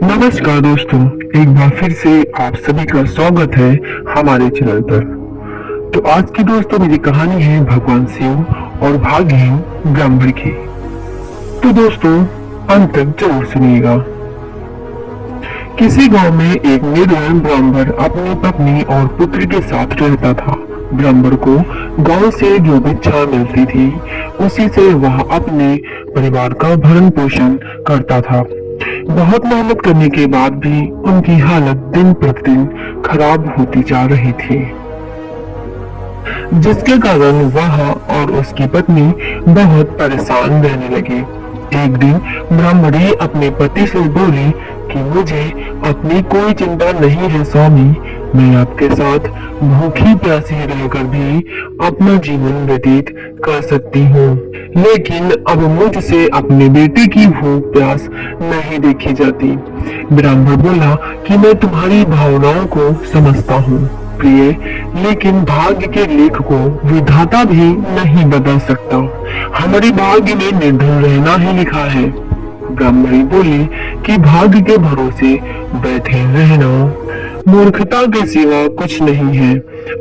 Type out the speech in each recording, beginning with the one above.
नमस्कार दोस्तों, एक बार फिर से आप सभी का स्वागत है हमारे चैनल पर। तो आज की दोस्तों मेरी कहानी है भगवान शिव और भाग्यहीन ब्राह्मण की। तो दोस्तों अंत तक जरूर सुनिएगा। किसी गांव में एक निर्धन ब्राह्मण अपनी पत्नी और पुत्र के साथ रहता था। ब्राह्मण को गांव से जो भिक्षा मिलती थी उसी से वह अपने परिवार का भरण पोषण करता था। बहुत मेहनत करने के बाद भी उनकी हालत दिन प्रतिदिन खराब होती जा रही थी, जिसके कारण वह और उसकी पत्नी बहुत परेशान रहने लगे। एक दिन ब्राह्मणी अपने पति से बोली कि मुझे अपनी कोई चिंता नहीं है स्वामी, मैं आपके साथ भूखी प्यासी रहकर भी अपना जीवन व्यतीत कर सकती हूँ, लेकिन अब मुझसे अपने बेटे की भूख प्यास नहीं देखी जाती। ब्राह्मण बोला कि मैं तुम्हारी भावनाओं को समझता हूँ प्रिय, लेकिन भाग्य के लेख को विधाता भी नहीं बदल सकता। हमारे भाग्य में निर्धन रहना ही लिखा है। ब्राह्मणी बोली कि भाग्य के भरोसे बैठे रहना मूर्खता के सिवा कुछ नहीं है।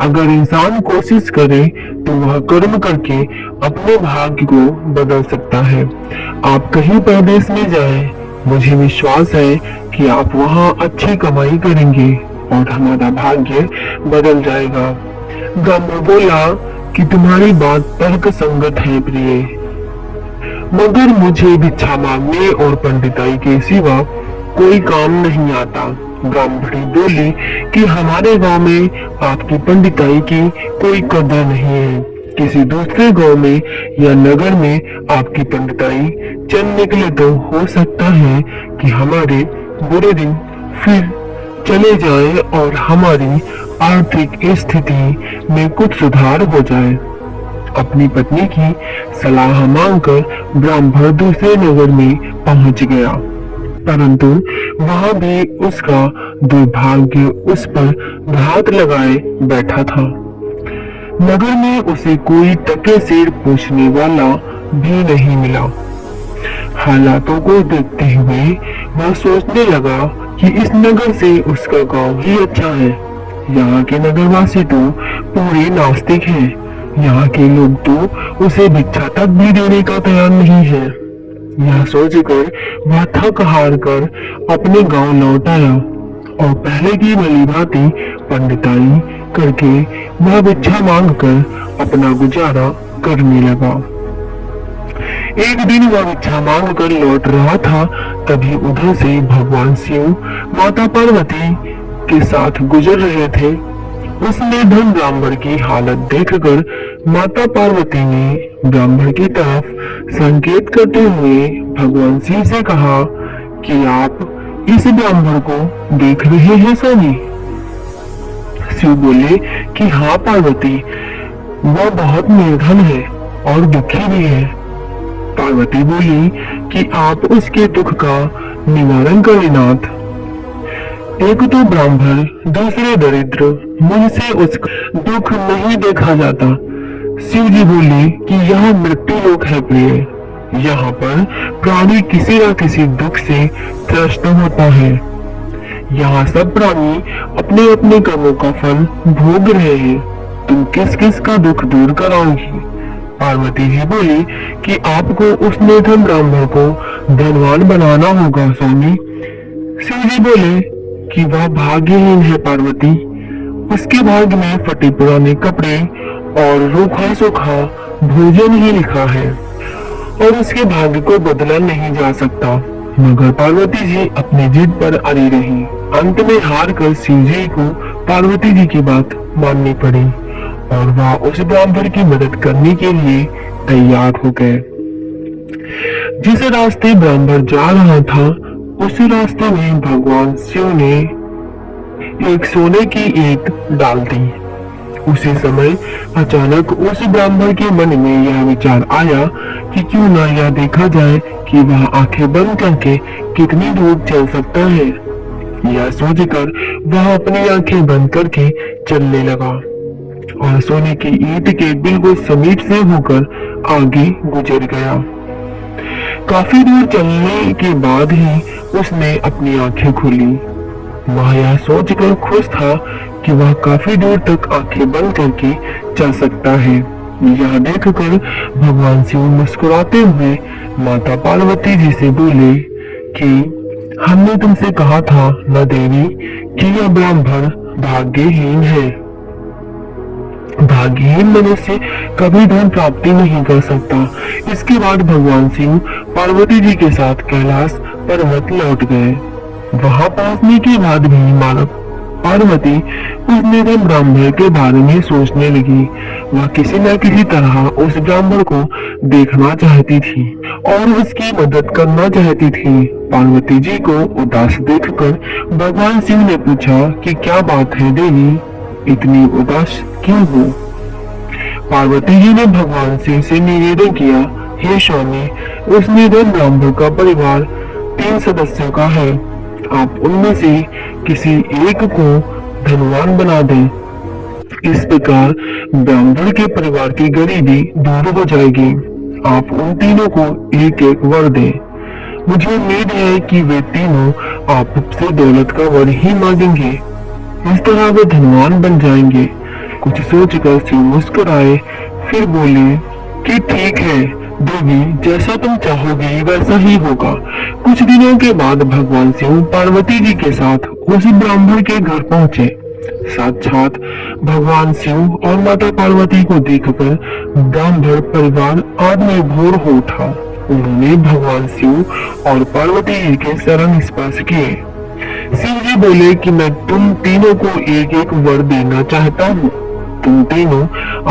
अगर इंसान कोशिश करे तो वह कर्म करके अपने भाग्य को बदल सकता है। आप कहीं परदेश में जाएं, मुझे विश्वास है कि आप वहां अच्छी कमाई करेंगे और हमारा भाग्य बदल जाएगा। ब्राह्मण बोला कि तुम्हारी बात तर्क संगत है प्रिय, मगर मुझे भिक्षा मांगने और पंडिताई के सिवा कोई काम नहीं आता। ब्राह्मणी बोली कि हमारे गांव में आपकी पंडिताई की कोई कदर नहीं है। किसी दूसरे गांव में या नगर में आपकी पंडिताई चल निकले तो हो सकता है कि हमारे बुरे दिन फिर चले जाए और हमारी आर्थिक स्थिति में कुछ सुधार हो जाए। अपनी पत्नी की सलाह मांगकर ब्राह्मण दूसरे नगर में पहुंच गया, परंतु वहां भी उसका दुर्भाग्य उस पर घात लगाए बैठा था। नगर में उसे कोई टके से पूछने वाला भी नहीं मिला। हालातों को देखते हुए वह सोचने लगा कि इस नगर से उसका गांव ही अच्छा है। यहाँ के नगरवासी तो पूरे नास्तिक हैं। यहाँ के लोग तो उसे भिक्षा तक भी देने का तैयार नहीं है। यह सोचकर वह थक हार कर अपने गांव लौट आया और पहले की भली भांति पंडिताई करके वह भिक्षा मांगकर अपना गुजारा करने लगा। एक दिन वह भिक्षा मांग कर लौट रहा था, तभी उधर से भगवान शिव माता पार्वती के साथ गुजर रहे थे। उसने धन ब्राह्मण की हालत देखकर माता पार्वती ने ब्राह्मण की तरफ संकेत करते हुए भगवान शिव से कहा कि आप इस ब्राह्मण को देख रहे हैं स्वामी? शिव बोले कि हाँ पार्वती, वह बहुत निर्धन है और दुखी भी है। पार्वती बोली कि आप उसके दुख का निवारण करें नाथ। एक तो ब्राह्मण, दूसरे दरिद्र, मुझसे उसका दुख नहीं देखा जाता। शिव जी बोले कि यह मृत्यु लोक है प्रिय, यहाँ पर प्राणी किसी न किसी दुख से त्रस्त होता है। यहाँ सब प्राणी अपने अपने कर्मों का फल भोग रहे हैं, तुम किस किस का दुख दूर कराओगी? पार्वती जी बोली कि आपको उस निर्धन ब्राह्मण को धनवान बनाना होगा स्वामी। शिव जी बोले कि वह भाग्यहीन है पार्वती, उसके भाग्य में फटे पुराने कपड़े और रूखा सूखा भोजन ही लिखा है और उसके भाग्य को बदला नहीं जा सकता। मगर पार्वती जी अपनी जिद पर अड़ी रही। अंत में हार कर शिव जी को पार्वती जी की बात माननी पड़ी और वह उस ब्राह्मण की मदद करने के लिए तैयार हो गए। जिस रास्ते ब्राह्मण जा रहा था उसी रास्ते में भगवान शिव ने एक सोने की ईंट डाल दी। उसी समय अचानक उस ब्राह्मण के मन में यह विचार आया कि क्यों ना यह देखा जाए कि वह आंखें बंद करके कितनी दूर चल सकता है। यह सोचकर वह अपनी आंखें बंद करके चलने लगा और सोने की ईंट के बिल्कुल समीप से होकर आगे गुजर गया। काफी दूर चलने के बाद ही उसने अपनी आंखें खोली। वह यह सोचकर खुश था कि वह काफी दूर तक आंखें बंद करके चल सकता है। यह देखकर भगवान शिव मुस्कुराते हुए माता पार्वती जी से बोले कि हमने तुमसे कहा था न देवी कि यह ब्राह्मण भाग्यहीन है। भाग्यहीन मनुष्य कभी धन प्राप्ति नहीं कर सकता। इसके बाद भगवान शिव पार्वती जी के साथ कैलाश पर्वत लौट गए। वहां पहुंचने के बाद भी मानव पार्वती उस निधन ब्राह्मण के बारे में सोचने लगी। वह किसी न किसी तरह उस ब्राह्मण को देखना चाहती थी और उसकी मदद करना चाहती थी। पार्वती जी को उदास देखकर भगवान शिव ने पूछा कि क्या बात है देवी, इतनी उदास क्यों हो? पार्वती जी ने भगवान शिव से निवेदन किया, हे स्वामी, उस निधन ब्राह्मण का परिवार 3 सदस्यों का है। आप उनमें से किसी एक को धनवान बना दें। इस प्रकार ब्राह्मण के परिवार की गरीबी दूर हो जाएगी। आप उन तीनों को एक एक वर दें। मुझे उम्मीद है कि वे तीनों आपसे दौलत का वर ही मांगेंगे। इस तरह वे धनवान बन जाएंगे। कुछ सोचकर शिव मुस्कुराए, फिर बोले कि ठीक है देवी, जैसा तुम चाहोगी वैसा ही होगा। कुछ दिनों के बाद भगवान शिव पार्वती जी के साथ उस ब्राह्मण के घर पहुंचे। साक्षात भगवान शिव और माता पार्वती को देखकर ब्राह्मण परिवार आत्मविभोर हो उठा। उन्होंने भगवान शिव और पार्वती जी के चरण स्पर्श किए। शिव जी बोले कि मैं तुम तीनों को एक एक वर देना चाहता हूँ। तुम तीनों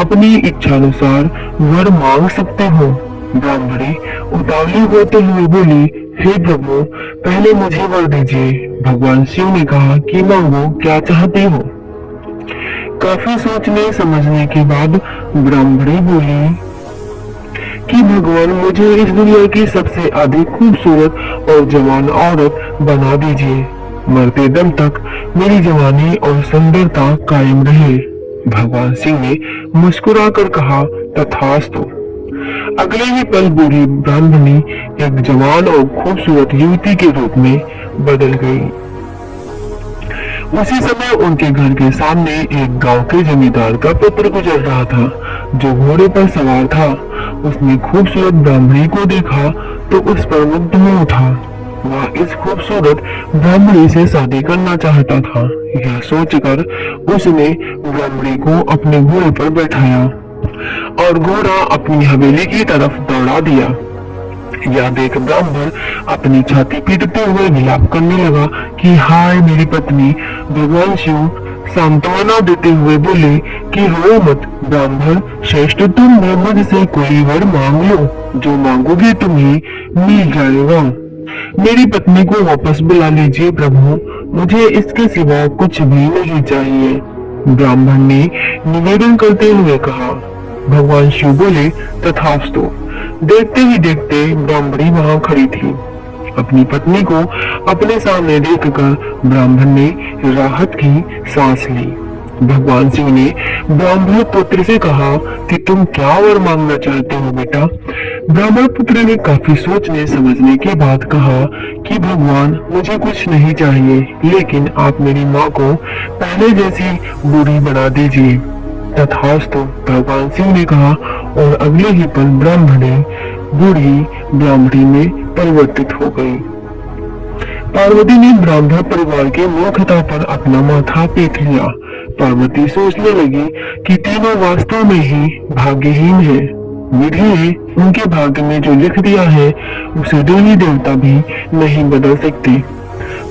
अपनी इच्छानुसार वर मांग सकते हो। ब्राह्मणी उतावली होते हुए बोली, हे प्रभु, पहले मुझे वर दीजिए। भगवान शिव ने कहा कि मांगो, क्या चाहती हो? काफी सोचने समझने के बाद ब्राह्मणी बोली कि भगवान, मुझे इस दुनिया की सबसे अधिक खूबसूरत और जवान औरत बना दीजिए। मरते दम तक मेरी जवानी और सुंदरता कायम रहे। भगवान शिव ने मुस्कुराकर कहा, तथास्तु। अगले ही पल बूढ़ी ब्राह्मणी एक जवान और खूबसूरत युवती के रूप में बदल गई। उसी समय उनके घर के सामने एक गांव के जमींदार का पुत्र गुजर रहा था, जो घोड़े पर सवार था। उसने खूबसूरत ब्राह्मणी को देखा तो उस पर मुग्ध हो उठा। वह इस खूबसूरत ब्राह्मणी से शादी करना चाहता था। यह सोचकर उसने ब्राह्मणी को अपने घोड़े पर बैठाया और घोड़ा अपनी हवेली की तरफ दौड़ा दिया। यह देख ब्राह्मण अपनी छाती पीटते हुए विलाप करने लगा कि हाय मेरी पत्नी। भगवान शिव सांत्वना देते हुए बोले कि रो मत ब्राह्मण श्रेष्ठ, तुम मुझ से कोई वर मांग लो, जो मांगोगे तुम्हें मिल जाएगा। मेरी पत्नी को वापस बुला लीजिए प्रभु, मुझे इसके सिवा कुछ भी नहीं चाहिए। ब्राह्मण ने निवेदन करते हुए कहा। भगवान शिव बोले, तथास्तु। देखते ही देखते ब्राह्मणी वहां खड़ी थी। अपनी पत्नी को अपने सामने देखकर ब्राह्मण ने राहत की सांस ली। भगवान शिव ने ब्राह्मण पुत्र से कहा कि तुम क्या वर मांगना चाहते हो बेटा? ब्राह्मण पुत्र ने काफी सोचने समझने के बाद कहा कि भगवान, मुझे कुछ नहीं चाहिए, लेकिन आप मेरी माँ को पहले जैसी बूढ़ी बना दीजिए। तथास्तु, भगवान शिव ने कहा और अगले ही पल ब्राह्मणी बूढ़ी ब्राह्मणी में परिवर्तित हो गई। पार्वती ने ब्राह्मण परिवार के मूर्खता पर अपना माथा पीट लिया। पार्वती सोचने लगी कि तीनों वास्तव में ही भाग्यहीन है। विधि ने उनके भाग्य में जो लिख दिया है उसे देवी देवता भी नहीं बदल सकते।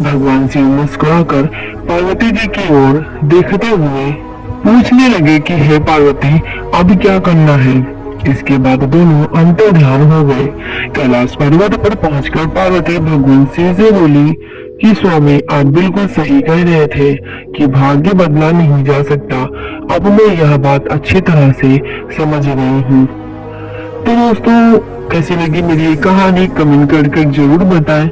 भगवान शिव मुस्कुराकर पार्वती जी की ओर देखते हुए पूछने लगे कि हे पार्वती, अब क्या करना है? इसके बाद दोनों अंतर ध्यान हो गए। कैलाश पर्वत पर पहुंचकर पार्वती भगवान शिव से बोली कि स्वामी, आप बिल्कुल सही कह रहे थे कि भाग्य बदला नहीं जा सकता। अब मैं यह बात अच्छी तरह से समझ गई हूँ। तो दोस्तों कैसी लगी मेरी ये कहानी कमेंट कर जरूर बताएं।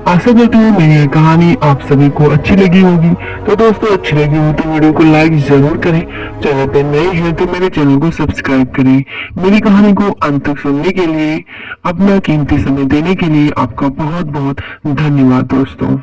आशा करती हूँ मेरी ये कहानी आप सभी को अच्छी लगी होगी। तो दोस्तों अच्छी लगी हो तो वीडियो को लाइक जरूर करें, चैनल पे नए हैं तो मेरे चैनल को सब्सक्राइब करें। मेरी कहानी को अंत तक सुनने के लिए, अपना कीमती समय देने के लिए आपका बहुत बहुत धन्यवाद दोस्तों।